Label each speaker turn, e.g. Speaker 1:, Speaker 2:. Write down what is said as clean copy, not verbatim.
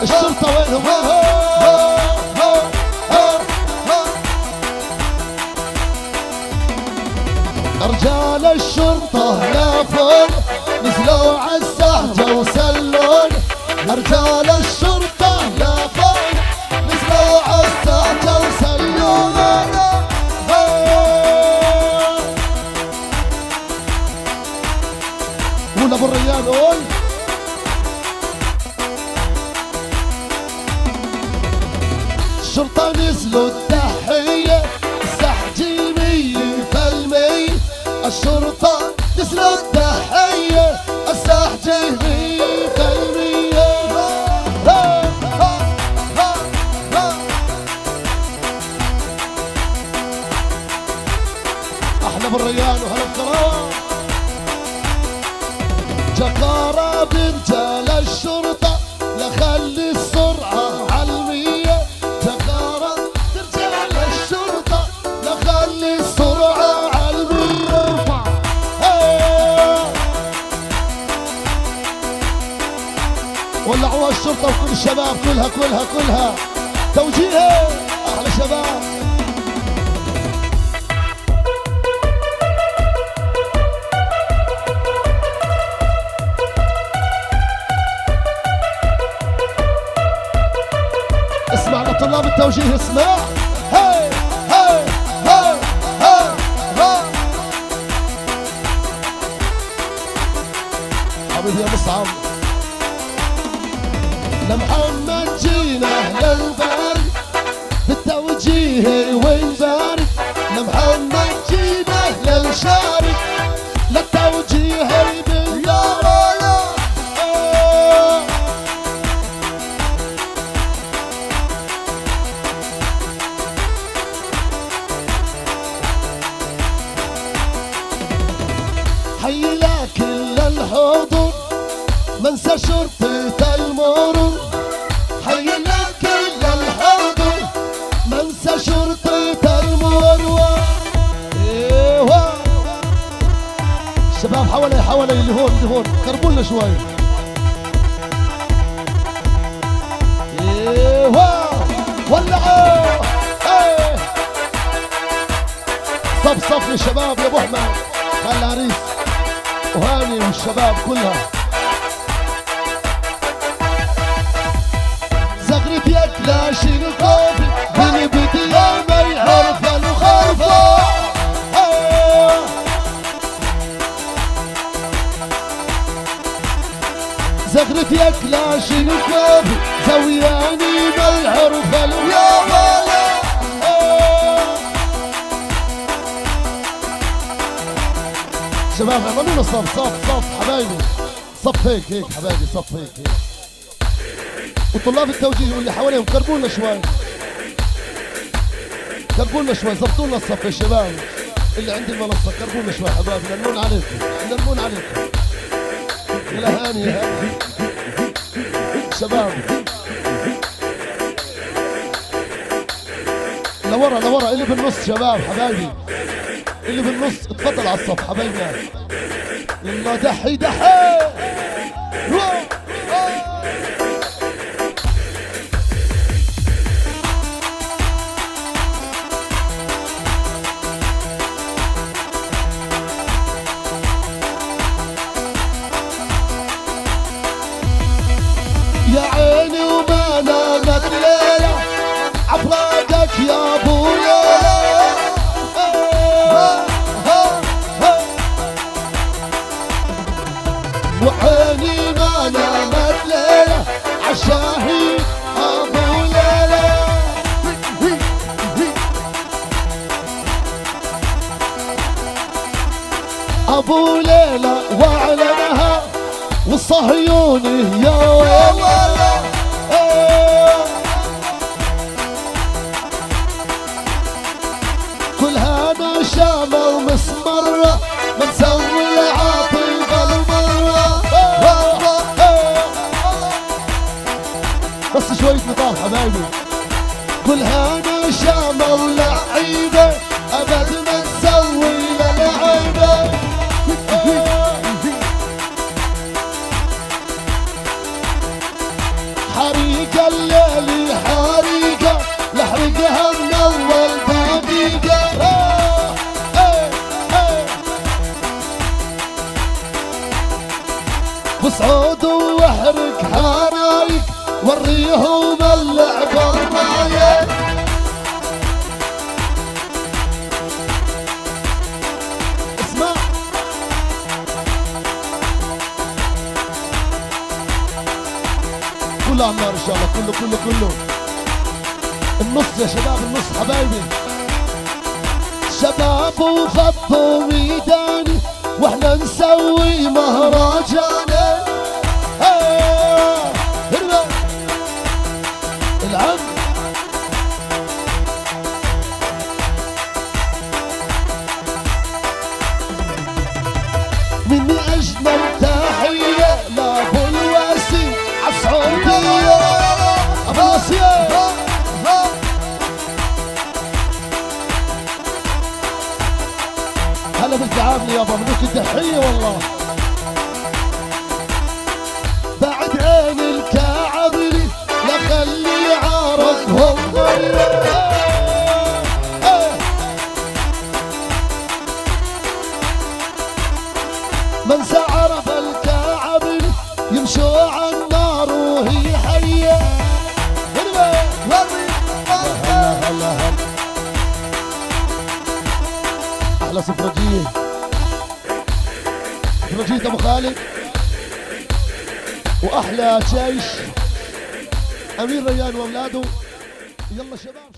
Speaker 1: الشرطة وينهم؟ رجال الشرطة لافون نزلوا عالسهجة وسلون. رجال الشرطة لافون نزلوا عالسهجة وسلون. قول ابو الريان قول. الشرطة نزلوا التحية السحجي 100%. الشرطة نزلوا التحية السحجي 100%. احنا بالريان وهلا بكرام. جكارة برجال الشرطة لخلي السرعة عالمية. جكارة برجال الشرطة لخلي السرعة عالمية. ولعوا الشرطة وكل الشباب كلها توجيهي احلى شباب. اسمع لطلاب التوجيه اسمع. هاي هاي هاي هاي هاي حبيبي يا مصعب. لمحمد جينا للبر بالتوجيه ونبارك. لمحمد جينا للشارك للتوجيه بالدار. حيلا كل الحضور منسى شرطة المرور. حيلا كل الحضور منسى شرطة المرور. ايوه الشباب حوالي اللي هون قربوا شوي. ايوه ولعوا. ايه صف يا شباب يا ابو احمد. خلي عريس وهاني والشباب كلها. زغرت يا كلاشين الكوفي من بديا ما يعرف الخوفة. زغرت يا كلاشين الكوفي زوياني ما يعرف الخوفة. شباب اعملوا لنا صف حبايبي. صف هيك حبايبي. صف هيك. وطلاب التوجيه واللي حواليهم قربوا لنا شوي. زبطوا لنا الصف يا شباب. اللي عند المنصة قربوا لنا شوي حبايبي. نلمون عليكم. يا هاني شباب. لورا اللي بالنص شباب حبايبي. اللي بالنص اتفضل على الصف حبايبنا. يلا دحي يا عيني وما نامت ليلة عفراقك يا ابو ليلى. وعيني ما نامت ليلة عالشاهي ابو ليلى. ابو ليلى واعلنها والصهيوني يا ويلى. كلها نشامة ومسمرة ما نسوي العاطفة المرة. بس شوية نضال حبايبي. كلها نشامة ولعيبة أبد ما نسوي للعيبة. حريقة الليل حريقة لحرقها من اول دقيقة. بصعود واحرق حرايق وريهم اللعبة الرايق. اسمع كله على النار ان شاء الله، كله كله كله. النص يا شباب، النص حبايبي. شباب وفضوا ميداني واحنا نسوي مهرجان. العم مني اجمل تحيه لابو الواسي عالسعوديه. ابو الواسيه هلا بالتعامل يابا، منك التحيه والله. بعد عين الكعبلي لخلي عارضهم من سعرف الكعبلي يمشوا على النار وهي حيه. هلا هلا احلى سفرجيه، سفرجيه ابو خالد، واحلى جيش امير ريان واولاده. يلا شباب.